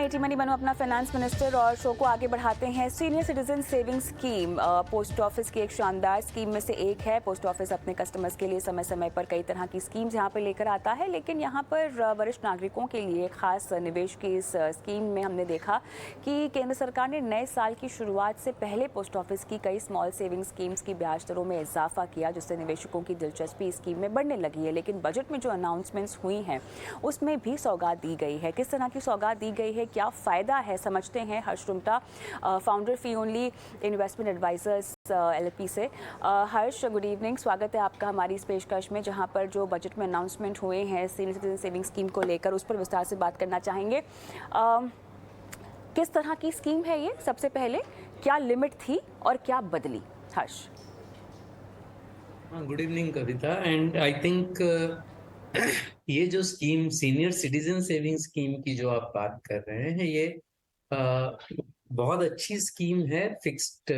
Eighty money बनो अपना finance minister और शो को आगे बढ़ाते हैं। Senior citizen saving scheme post office की एक शानदार स्कीम में से एक है। पोस्ट ऑफिस अपने कस्टमर्स के लिए समय समय पर कई तरह की स्कीम्स यहाँ पर लेकर आता है, लेकिन यहाँ पर वरिष्ठ नागरिकों के लिए खास निवेश की इस स्कीम में हमने देखा कि केंद्र सरकार ने नए साल की शुरुआत से पहले पोस्ट ऑफिस की कई स्मॉल सेविंग स्कीम्स की ब्याज दरों में इजाफा किया, जिससे निवेशकों की दिलचस्पी स्कीम में बढ़ने लगी है। लेकिन बजट में जो अनाउंसमेंट्स हुई हैं उसमें भी सौगात दी गई है। किस तरह की सौगात दी गई है, क्या फ़ायदा है, समझते हैं हर्ष रुंगटा, फाउंडर फी ओनली इन्वेस्टमेंट एडवाइजर्स एलएलपी से। हर्ष, गुड इवनिंग, स्वागत है आपका हमारी इस पेशकश में, जहां पर जो बजट में अनाउंसमेंट हुए हैं सीनियर सिटीजन सेविंग स्कीम को लेकर उस पर विस्तार से बात करना चाहेंगे। किस तरह की स्कीम है ये, सबसे पहले क्या लिमिट थी और क्या बदली? Harsh. Good evening Kavita, and I think ये जो scheme senior citizen saving scheme की जो आप बात कर रहे हैं, ये बहुत अच्छी स्कीम है फिक्स्ड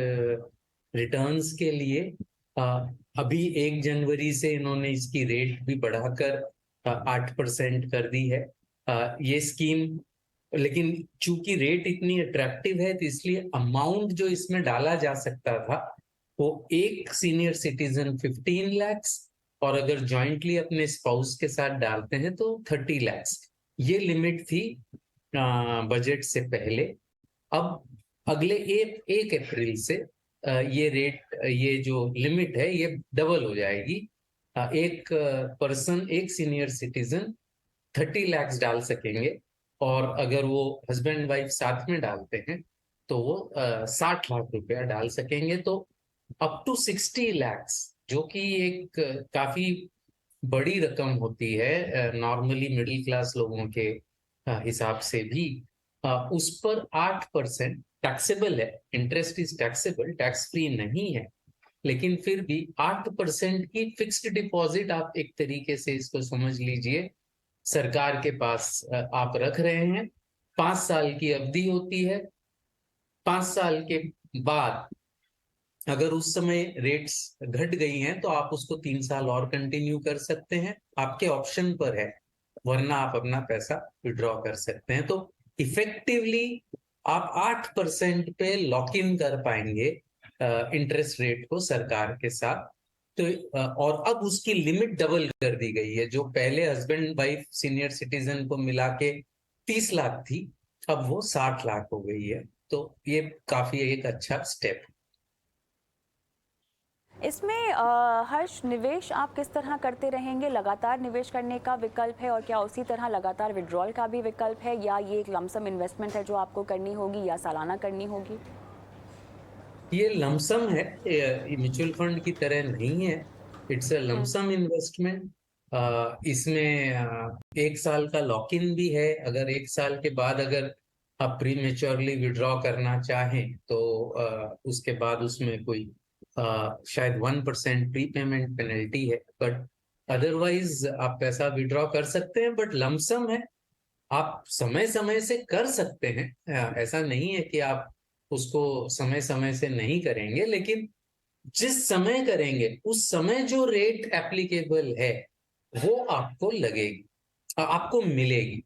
रिटर्न्स के लिए। अभी 1 जनवरी से इन्होंने इसकी रेट भी बढ़ाकर 8% कर दी है। ये स्कीम, लेकिन चूंकि रेट इतनी अट्रैक्टिव है तो इसलिए अमाउंट जो इसमें डाला जा सकता था वो एक सीनियर सिटीजन 15 lakhs और अगर जॉइंटली अपने स्पाउस के साथ डालते हैं तो 30 lakhs, ये लिमिट थी बजट से पहले। अब अगले 1 अप्रैल से ये रेट, ये जो लिमिट है ये डबल हो जाएगी। एक पर्सन, एक सीनियर सिटीजन 30 lakhs डाल सकेंगे और अगर वो हस्बैंड वाइफ साथ में डालते हैं तो वो 60 लाख रुपया डाल सकेंगे। तो अप टू 60 lakhs, जो कि एक काफी बड़ी रकम होती है नॉर्मली मिडिल क्लास लोगों के हिसाब से भी, उस पर 8% टैक्सेबल है। Interest is taxable, tax free नहीं है, लेकिन फिर भी 8% की फिक्स्ड डिपॉजिट आप एक तरीके से इसको समझ लीजिए सरकार के पास आप रख रहे हैं। 5 साल की अवधि होती है। 5 साल के बाद अगर उस समय रेट्स घट गई हैं तो आप उसको 3 साल और कंटिन्यू कर सकते हैं, आपके ऑप्शन पर है, वरना आप अपना पैसा विड्रॉ कर सकते हैं। तो इफेक्टिवली आप 8% पे लॉक इन कर पाएंगे इंटरेस्ट रेट को सरकार के साथ। तो और अब उसकी लिमिट डबल कर दी गई है। जो पहले हस्बैंड वाइफ सीनियर सिटीजन को मिला के 30 लाख थी, अब वो 60 लाख हो गई है। तो ये काफी एक अच्छा स्टेप। इसमें हर्ष, निवेश आप किस तरह करते रहेंगे? लगातार निवेश करने का विकल्प है और क्या उसी तरह लगातार विड्रॉल का भी विकल्प है, या ये एक लमसम इन्वेस्टमेंट है जो आपको करनी होगी या सालाना करनी होगी? ये लमसम है, म्यूचुअल फंड की तरह नहीं है। It's a lump sum investment. इसमें 1 साल का लॉक इन भी है। अगर 1 साल के बाद अगर आप प्री मेच्योरली विड्रॉ करना चाहें तो उसके बाद उसमें कोई शायद 1% प्री पेमेंट पेनल्टी है, बट अदरवाइज आप पैसा विड्रॉ कर सकते हैं। बट लमसम है, आप समय समय से कर सकते हैं। ऐसा नहीं है कि आप उसको समय समय से नहीं करेंगे, लेकिन जिस समय करेंगे उस समय जो रेट एप्लीकेबल है वो आपको लगेगी, आपको मिलेगी।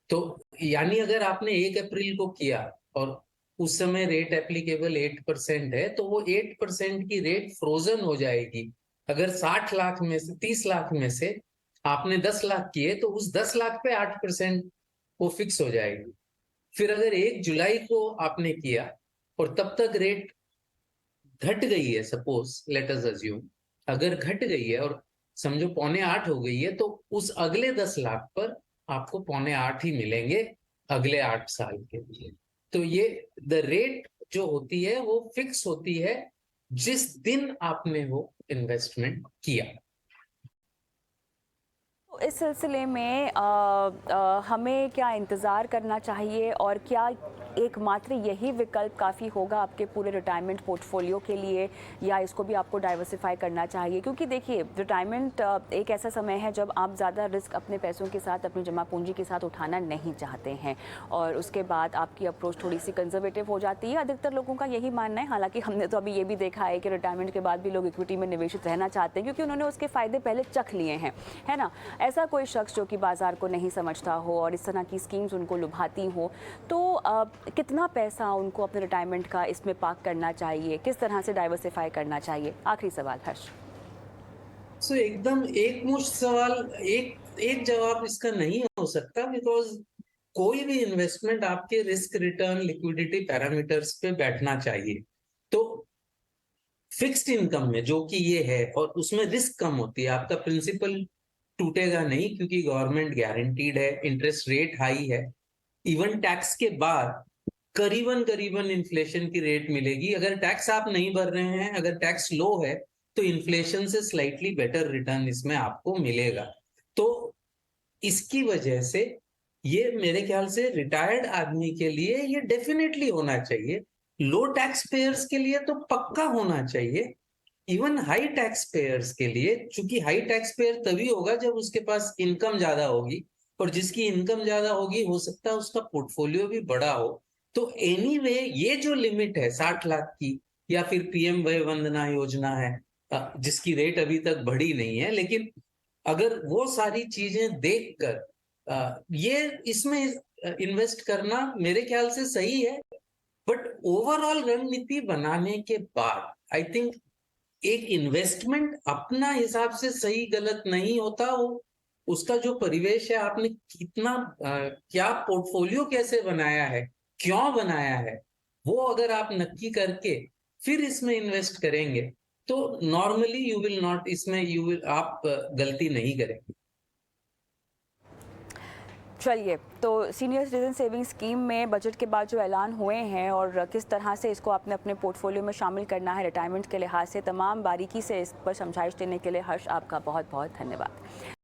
तो यानी अगर आपने 1 अप्रैल को किया और उस समय रेट एप्लीकेबल 8% है तो वो 8% की रेट फ्रोजन हो जाएगी। अगर 60 लाख में से 30 लाख में से आपने 10 लाख किए तो उस 10 लाख पे 8% वो फिक्स हो जाएगी। फिर अगर 1 जुलाई को आपने किया और तब तक रेट घट गई है, सपोज लेट अस अज्यूम, अगर घट गई है और समझो 7.25 हो गई है, तो उस अगले 10 लाख पर आपको 7.25 ही मिलेंगे अगले 8 साल के लिए। तो ये द रेट जो होती है वो फिक्स होती है जिस दिन आपने वो इन्वेस्टमेंट किया। इस सिलसिले में हमें क्या इंतज़ार करना चाहिए और क्या एकमात्र यही विकल्प काफ़ी होगा आपके पूरे रिटायरमेंट पोर्टफोलियो के लिए, या इसको भी आपको डाइवर्सिफाई करना चाहिए? क्योंकि देखिए, रिटायरमेंट एक ऐसा समय है जब आप ज़्यादा रिस्क अपने पैसों के साथ, अपनी जमा पूंजी के साथ उठाना नहीं चाहते हैं और उसके बाद आपकी अप्रोच थोड़ी सी कंजर्वेटिव हो जाती है। अधिकतर लोगों का यही मानना है, हालांकि हमने तो अभी ये भी देखा है कि रिटायरमेंट के बाद भी लोग इक्विटी में निवेशित रहना चाहते हैं क्योंकि उन्होंने उसके फ़ायदे पहले चख लिए हैं, है ना। ऐसा कोई शख्स जो कि बाज़ार को नहीं समझता हो और इस तरह की स्कीम्स उनको लुभाती हो, तो कितना पैसा उनको अपने रिटायरमेंट का इसमें पार्क करना चाहिए, किस तरह से डाइवर्सिफाई करना चाहिए? आखिरी सवाल हर्ष। सो एकदम एक मुश्त सवाल, एक एक जवाब इसका नहीं हो सकता, बिकॉज कोई भी इन्वेस्टमेंट आपके रिस्क रिटर्न लिक्विडिटी पैरामीटर्स पे बैठना चाहिए। तो फिक्स्ड इनकम में जो कि ये है, और उसमें रिस्क कम होती है, आपका प्रिंसिपल टूटेगा नहीं क्योंकि गवर्नमेंट गारंटीड है, इंटरेस्ट रेट हाई है, इवन टैक्स के बाद करीबन करीबन इन्फ्लेशन की रेट मिलेगी। अगर टैक्स आप नहीं भर रहे हैं, अगर टैक्स लो है, तो इन्फ्लेशन से स्लाइटली बेटर रिटर्न इसमें आपको मिलेगा। तो इसकी वजह से ये मेरे ख्याल से रिटायर्ड आदमी के लिए ये डेफिनेटली होना चाहिए। लो टैक्स पेयर्स के लिए तो पक्का होना चाहिए। इवन हाई टैक्स पेयर्स के लिए, चूंकि हाई टैक्स पेयर तभी होगा जब उसके पास इनकम ज्यादा होगी, और जिसकी इनकम ज्यादा होगी हो सकता है उसका पोर्टफोलियो भी बड़ा हो। तो एनीवे ये जो लिमिट है 60 लाख की, या फिर पीएम वय वंदना योजना है, जिसकी रेट अभी तक बढ़ी नहीं है, लेकिन अगर वो सारी चीजें देखकर ये इसमें इन्वेस्ट करना मेरे ख्याल से सही है। बट ओवरऑल रणनीति बनाने के बाद आई थिंक एक इन्वेस्टमेंट अपना हिसाब से सही गलत नहीं होता, वो उसका जो परिवेश है, आपने कितना क्या पोर्टफोलियो कैसे बनाया है, क्यों बनाया है, वो अगर आप नक्की करके फिर इसमें इन्वेस्ट करेंगे, तो नॉर्मली यू विल नॉट, इसमें आप गलती नहीं करेंगे। चलिए, तो सीनियर सिटीजन सेविंग स्कीम में बजट के बाद जो ऐलान हुए हैं और किस तरह से इसको आपने अपने पोर्टफोलियो में शामिल करना है रिटायरमेंट के लिहाज से, तमाम बारीकी से इस पर समझाइश देने के लिए हर्ष, आपका बहुत बहुत धन्यवाद।